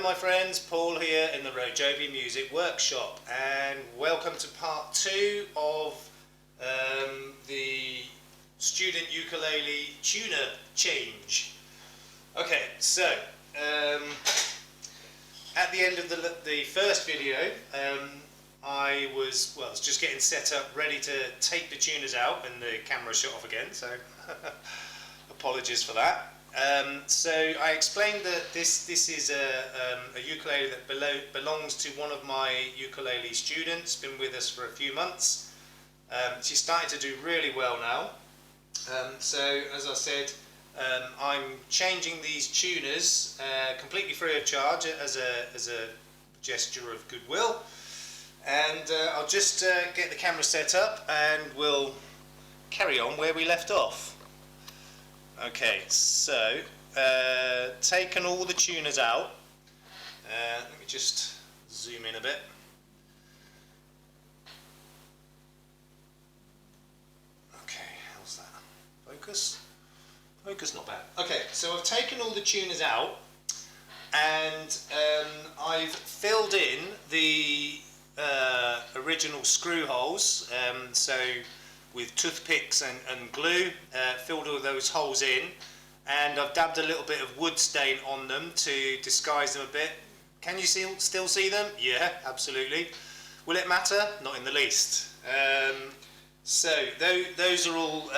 my friends, Paul here in the RoJoBe Music Workshop, and welcome to part 2 of the student ukulele tuner change. Okay, so at the end of the first video, I was just getting set up, ready to take the tuners out, and the camera shut off again, so apologies for that. So I explained that this is a ukulele that belongs to one of my ukulele students, been with us for a few months. She's starting to do really well now. So as I said, I'm changing these tuners completely free of charge as a gesture of goodwill. And I'll just get the camera set up and we'll carry on where we left off. Okay, so taken all the tuners out. Let me just zoom in a bit. Okay, how's that? Focus? Focus, not bad. Okay, so I've taken all the tuners out and I've filled in the original screw holes. So with toothpicks and glue, filled all those holes in, and I've dabbed a little bit of wood stain on them to disguise them a bit. Can you still see them? Yeah, absolutely. Will it matter? Not in the least. So those are all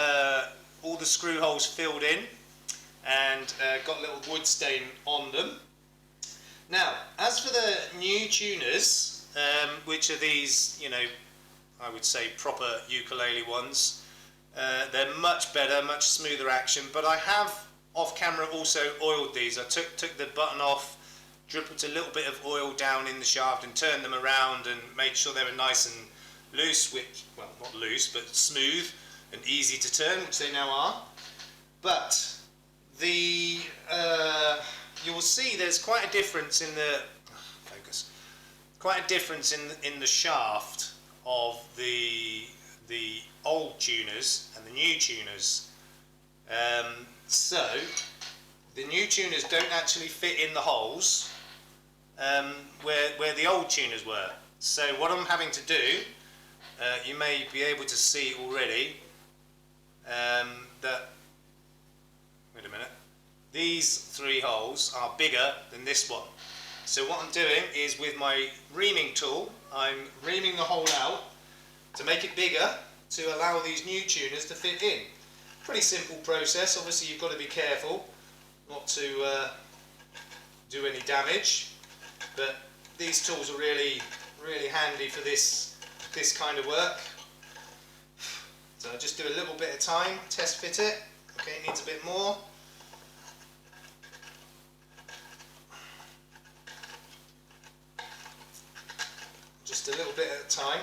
the screw holes filled in, and got a little wood stain on them. Now, as for the new tuners, which are these, you know, I would say proper ukulele ones. They're much better, much smoother action, but I have off camera also oiled these. I took the button off, dribbled a little bit of oil down in the shaft and turned them around and made sure they were nice and loose, which, well, not loose, but smooth and easy to turn, which they now are. But the you will see there's quite a difference in the in the shaft of the old tuners and the new tuners. So the new tuners don't actually fit in the holes where the old tuners were. So what I'm having to do, you may be able to see already, that, wait a minute, these 3 holes are bigger than this one. So what I'm doing is, with my reaming tool, I'm reaming the hole out to make it bigger to allow these new tuners to fit in. Pretty simple process. Obviously you've got to be careful not to do any damage, but these tools are really handy for this kind of work. So I just do a little bit at a time, test fit it. Okay, it needs a bit more. Just a little bit at a time.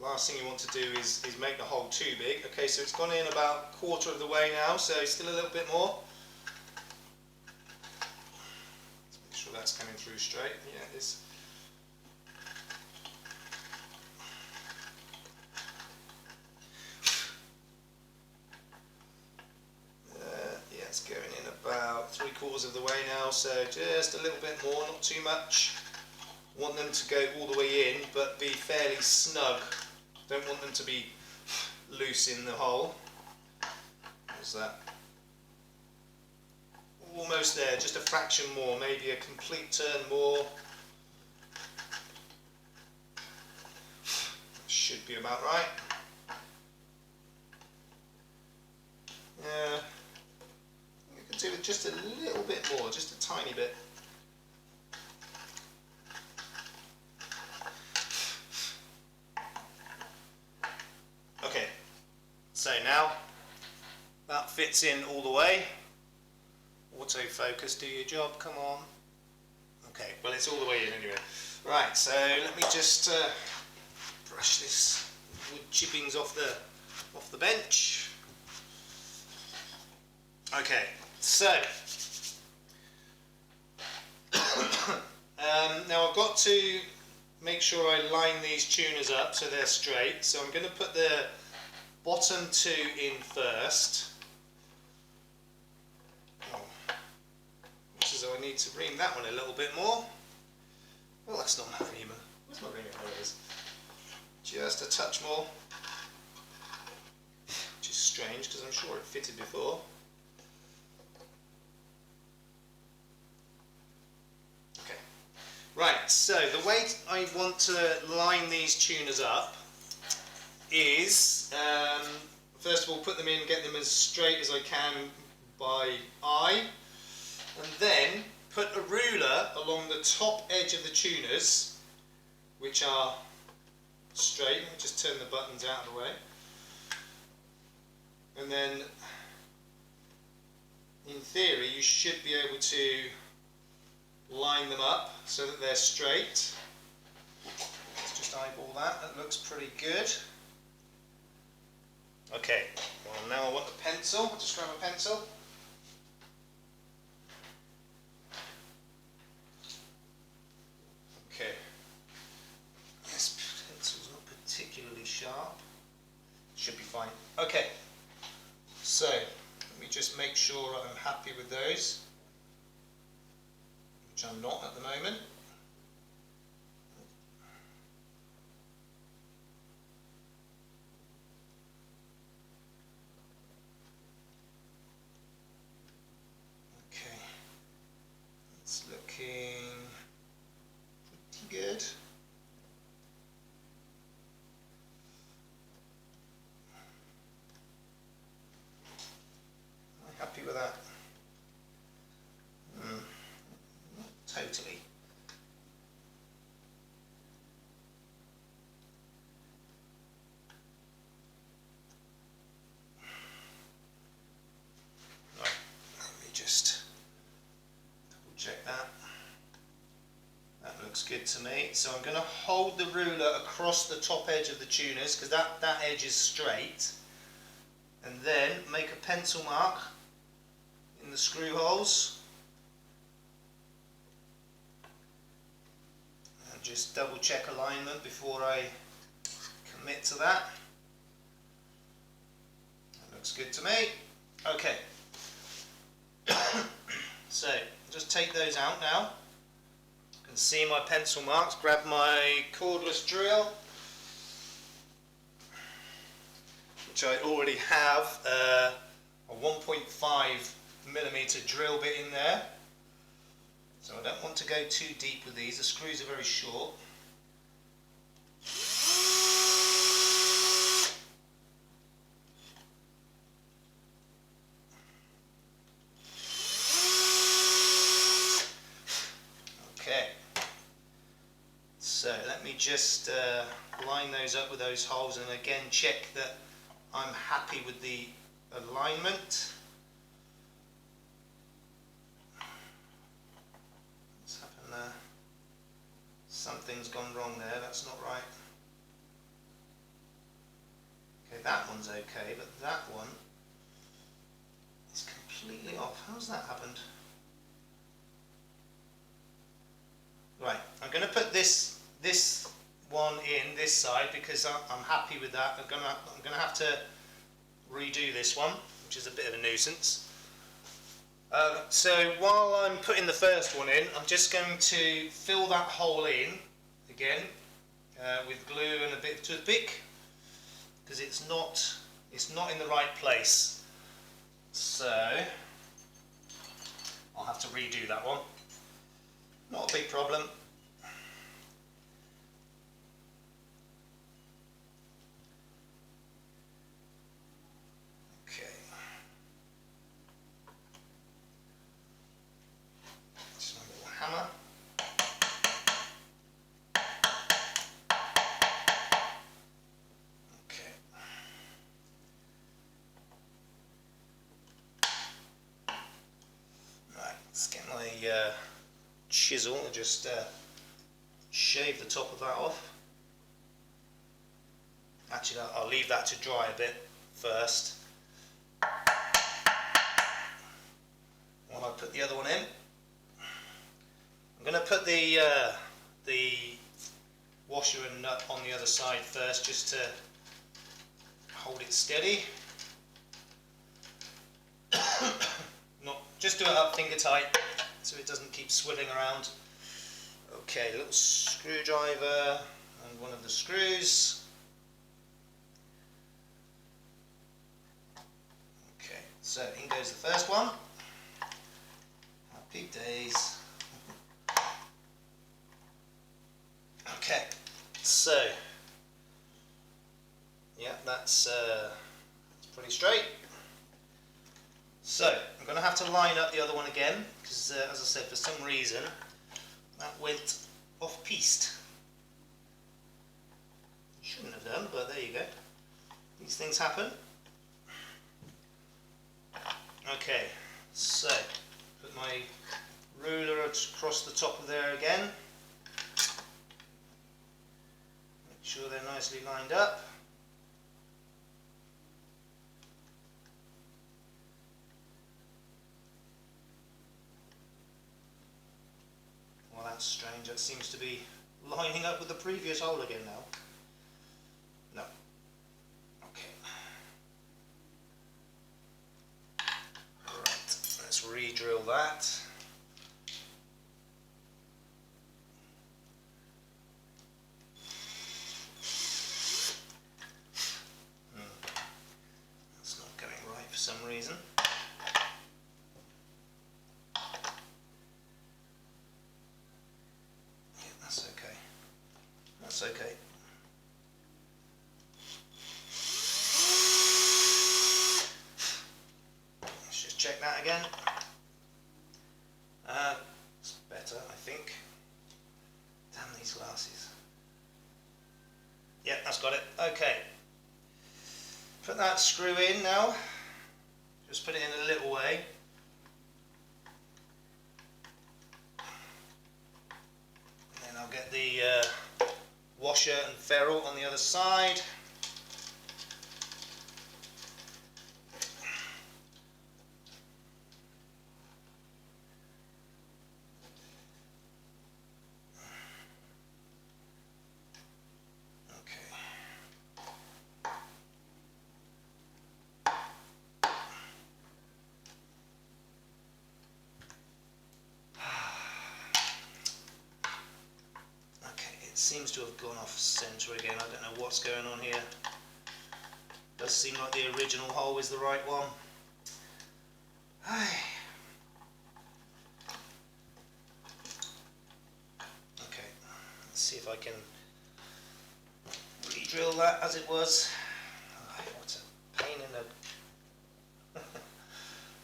Last thing you want to do is make the hole too big. Okay, so it's gone in about a quarter of the way now, so still a little bit more. Let's make sure that's coming through straight. Yeah, it is. Yeah, it's going in about 3/4 of the way now, so just a little bit more, not too much. Want them to go all the way in, but be fairly snug. Don't want them to be loose in the hole. How's that? Almost there, just a fraction more, maybe a complete turn more. Should be about right. Yeah, you could do it just a little bit more, just a tiny bit. Okay, so now that fits in all the way. Autofocus, do your job, come on. Okay, well, it's all the way in anyway. Right, so let me just brush this wood chippings off the bench. Okay, so now I've got to make sure I line these tuners up so they're straight. So I'm going to put the bottom 2 in first. Oh. This is I need to ream that one a little bit more. Well, that's not my reamer. Where's my reamer? There it is. Just a touch more. Which is strange because I'm sure it fitted before. Okay. Right, so the way I want to line these tuners up is, first of all, put them in, get them as straight as I can by eye, and then put a ruler along the top edge of the tuners, which are straight. Just turn the buttons out of the way, and then in theory you should be able to line them up so that they're straight. Let's just eyeball that, that looks pretty good. Okay, well now I want a pencil. I'll just grab a pencil. Okay, this pencil's not particularly sharp. Should be fine. Okay, so let me just make sure I'm happy with those, which I'm not at the moment. Okay, it's looking pretty good. Am I happy with that? Not totally. Right, let me just double check that. That looks good to me. So I'm going to hold the ruler across the top edge of the tuners because that edge is straight, and then make a pencil mark in the screw holes and just double check alignment before I commit to that. That looks good to me. Okay, so just take those out now. You can see my pencil marks. Grab my cordless drill, which I already have a 1.5mm drill bit in there. So I don't want to go too deep with these. The screws are very short. Okay, so let me just line those up with those holes, and again check that I'm happy with the alignment. What's happened there? Something's gone wrong there, that's not right. Okay, that one's okay, but that one is completely off. How's that happened? Right, I'm going to put this one in this side because I'm happy with that. I'm going to have to redo this one, which is a bit of a nuisance. So while I'm putting the first one in, I'm just going to fill that hole in again with glue and a bit of toothpick because it's not in the right place. So I'll have to redo that one. Not a big problem. Okay. Just my little hammer. Okay. Right, let's get my chisel and just shave the top of that off. Actually, I'll leave that to dry a bit first while I put the other one in. I'm going to put the washer and nut on the other side first, just to hold it steady. Just do it up finger tight. so it doesn't keep swiveling around. Okay, a little screwdriver and one of the screws. Okay, so in goes the first one. Happy days. Okay, so yeah, that's pretty straight. So I'm going to have to line up the other one again because, as I said, for some reason that went off-piste. Shouldn't have done, but there you go. These things happen. Okay, so put my ruler across the top of there again. Make sure they're nicely lined up. Well, that's strange. That seems to be lining up with the previous hole again now. No. Okay. Right, let's re-drill that. That's not going right for some reason. Yeah, that's okay. That's okay. Check that again. It's better, I think. Damn these glasses. Yeah, that's got it. Okay. Put that screw in now. Just put it in a little way. And then I'll get the washer and ferrule on the other side. It seems to have gone off centre again. I don't know what's going on here. Does seem like the original hole is the right one. Okay, let's see if I can re-drill that as it was. What a pain in the...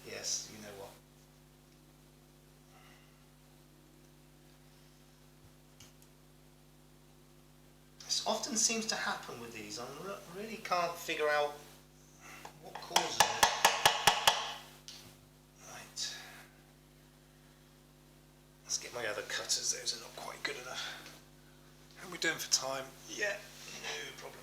Yes, you know what. Often seems to happen with these. I really can't figure out what causes it. Right. Let's get my other cutters. Those are not quite good enough. How are we doing for time? Yeah, no problem.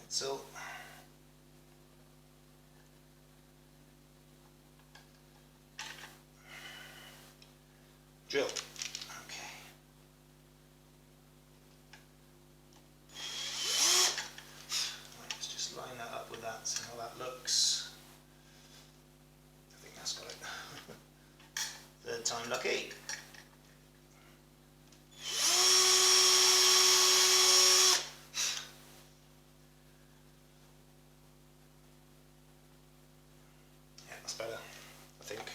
So drill. Okay. Right, let's just line that up with that, see how that looks. I think that's got it. Third time lucky. Better, I think.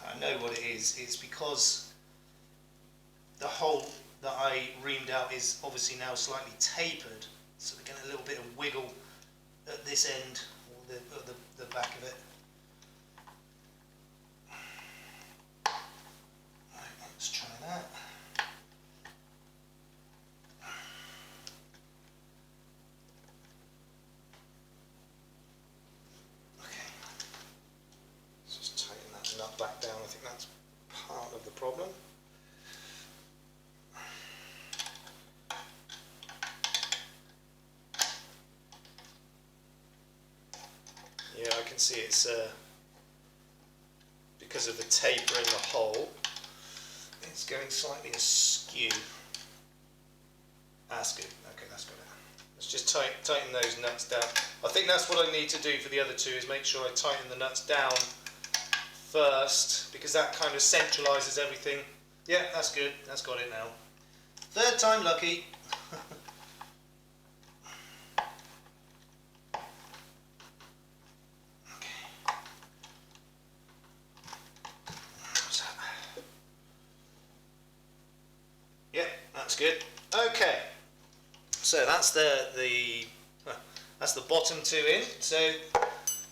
I know what it is. It's because the hole that I reamed out is obviously now slightly tapered, so we're getting a little bit of wiggle at this end, or the back of it. Right, let's try that. Nut back down. I think that's part of the problem. see it's because of the taper in the hole, it's going slightly askew. That's good. Okay, that's got it. Let's just tighten those nuts down. I think that's what I need to do for the other two, is make sure I tighten the nuts down first, because that kind of centralises everything. Yeah, that's good. That's got it now. Third time lucky. Yeah, that's good. Okay, so that's that's the bottom two in. So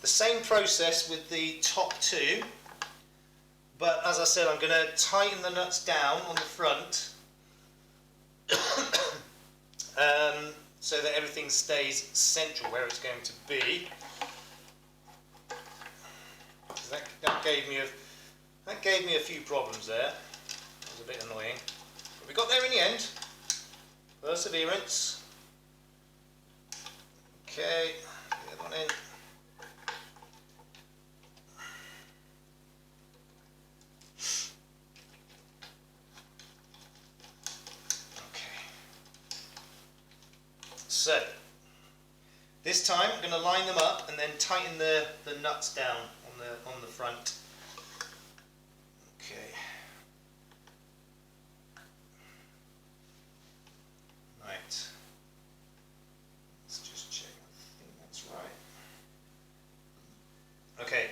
the same process with the top two, but as I said, I'm going to tighten the nuts down on the front so that everything stays central where it's going to be. That gave me a few problems there. That was a bit annoying. We got there in the end. Perseverance. Okay, the other one in. Okay. So, this time I'm going to line them up and then tighten the nuts down on the front. Okay. Right. Let's just check. I think that's right. Okay.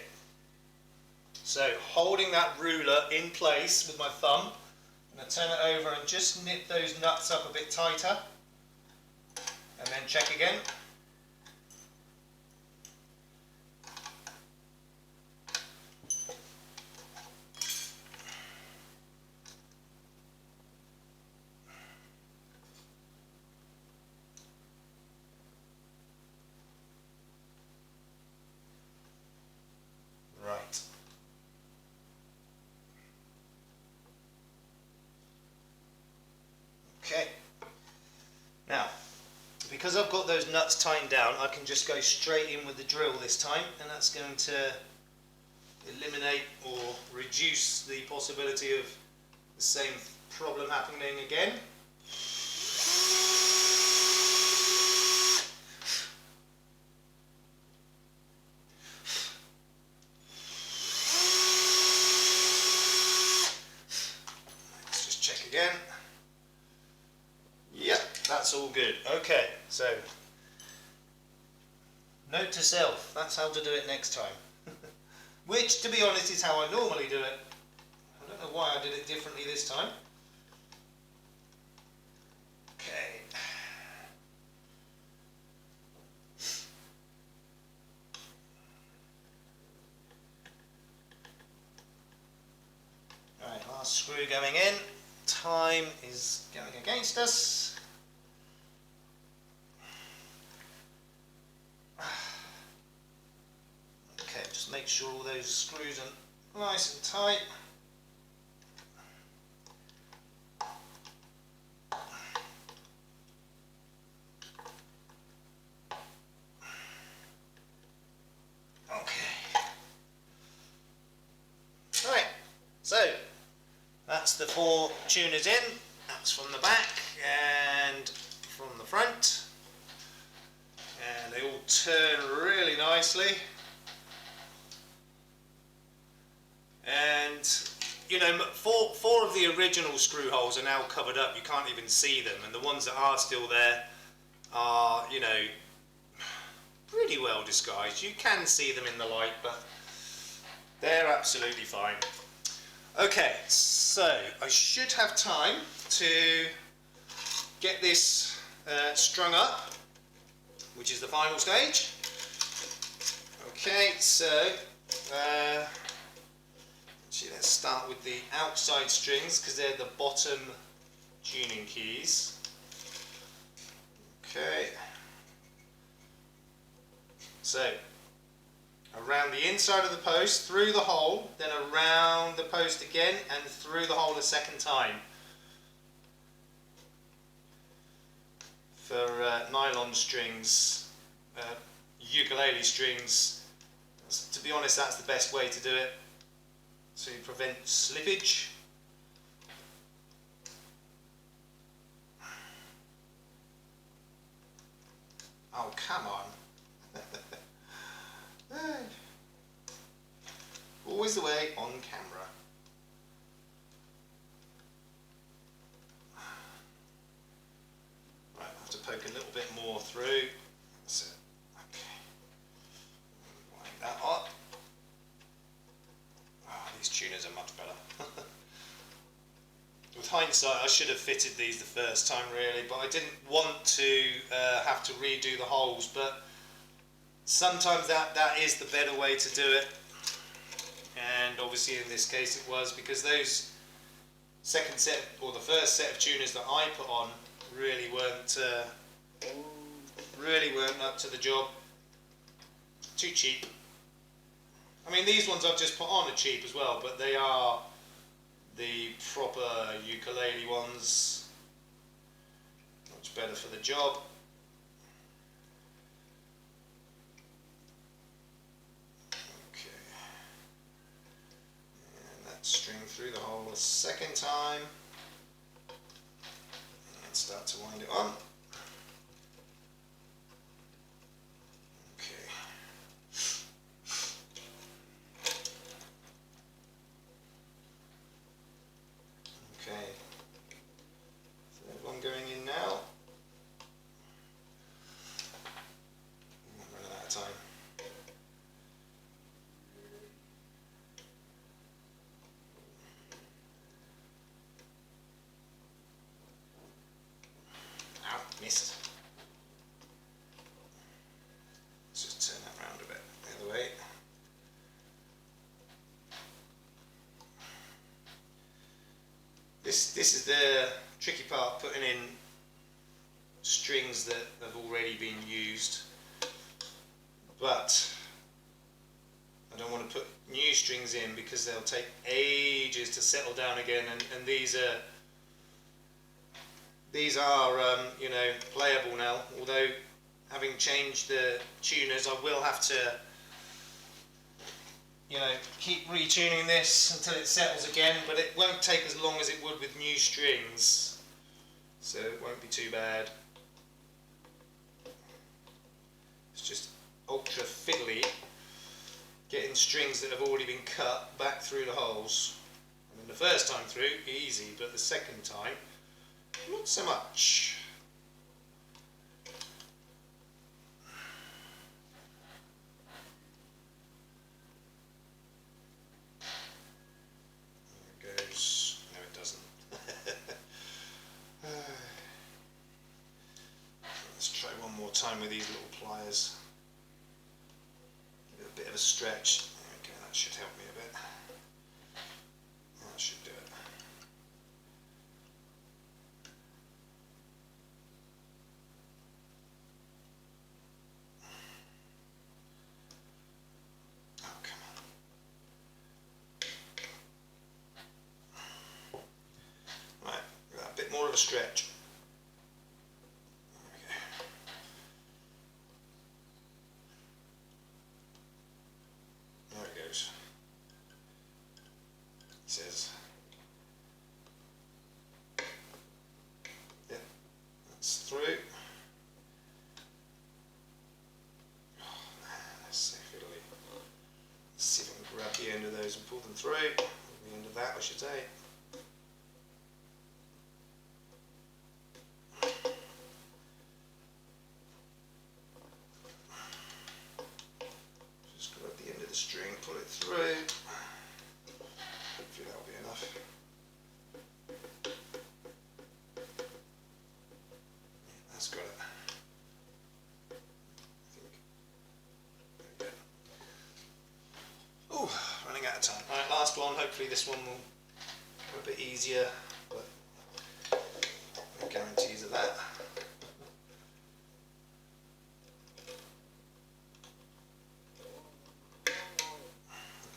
So, holding that ruler in place with my thumb, I'm going to turn it over and just nip those nuts up a bit tighter. And then check again. Right. Okay. Now, because I've got those nuts tightened down, I can just go straight in with the drill this time, and that's going to eliminate or reduce the possibility of the same problem happening again. Let's just check again. Yep, that's all good. Okay, so note to self, that's how to do it next time. Which, to be honest, is how I normally do it. I don't know why I did it differently this time. Okay. Alright, last screw going in. Time is going against us. Okay, just make sure all those screws are nice and tight. Okay. Right, so that's the 4 tuners in. That's from the back and from the front. And they all turn really nicely. And you know, four of the original screw holes are now covered up. You can't even see them, and the ones that are still there are, you know, pretty well disguised. You can see them in the light, but they're absolutely fine. Okay, so I should have time to get this strung up, which is the final stage. Okay, so actually let's start with the outside strings, because they're the bottom tuning keys. Okay, so around the inside of the post, through the hole, then around the post again, and through the hole a second time. For nylon strings, ukulele strings, To be honest, that's the best way to do it, to prevent slippage. Oh, come on. Always the way on camera. Right, I have to poke a little bit more through. That's it. Okay. Wind that up. Oh, these tuners are much better. With hindsight, I should have fitted these the first time really, but I didn't want to have to redo the holes, but sometimes that is the better way to do it. And obviously in this case it was, because those second set, or the first set of tuners that I put on really weren't up to the job. Too cheap. I mean, these ones I've just put on are cheap as well, but they are the proper ukulele ones. Much better for the job. Okay. And that string through the hole a second time. And start to wind it on. Okay, third one going in now. I'm running out of time. Ow, missed. Let's just turn that round a bit, the other way. This is the tricky part, putting in strings that have already been used, but I don't want to put new strings in because they'll take ages to settle down again, and these are you know, playable now, although having changed the tuners I will have to, you know, keep retuning this until it settles again, but it won't take as long as it would with new strings, so it won't be too bad. It's just ultra fiddly getting strings that have already been cut back through the holes. I mean, the first time through, easy, but the second time, not so much. Let's try one more time with these little pliers. Give it a bit of a stretch. Okay, that should help me a bit. That should do it. Oh, come on. Right, a bit more of a stretch. Says, yeah, that's through. Oh man, that's so fiddly. Let's see if I can grab the end of those and pull them through. The end of that, I should say. Just grab the end of the string, pull it through. Hopefully that'll be enough. Yeah, that's got it. I think. There we go. Oh, running out of time. Alright, last one. Hopefully this one will be a bit easier, but no guarantees of that.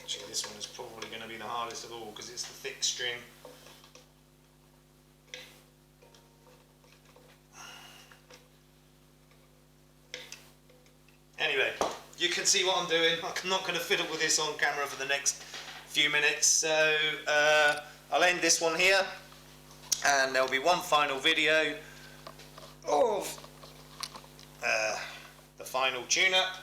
Actually, this one is probably going to be the hardest of all because it's the thick string. Anyway, you can see what I'm doing. I'm not going to fiddle with this on camera for the next few minutes, so I'll end this one here, and there'll be one final video of the final tune-up,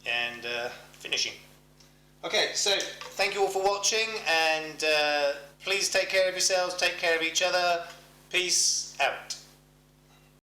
and finishing. Okay, so thank you all for watching, and please take care of yourselves, take care of each other. Peace out.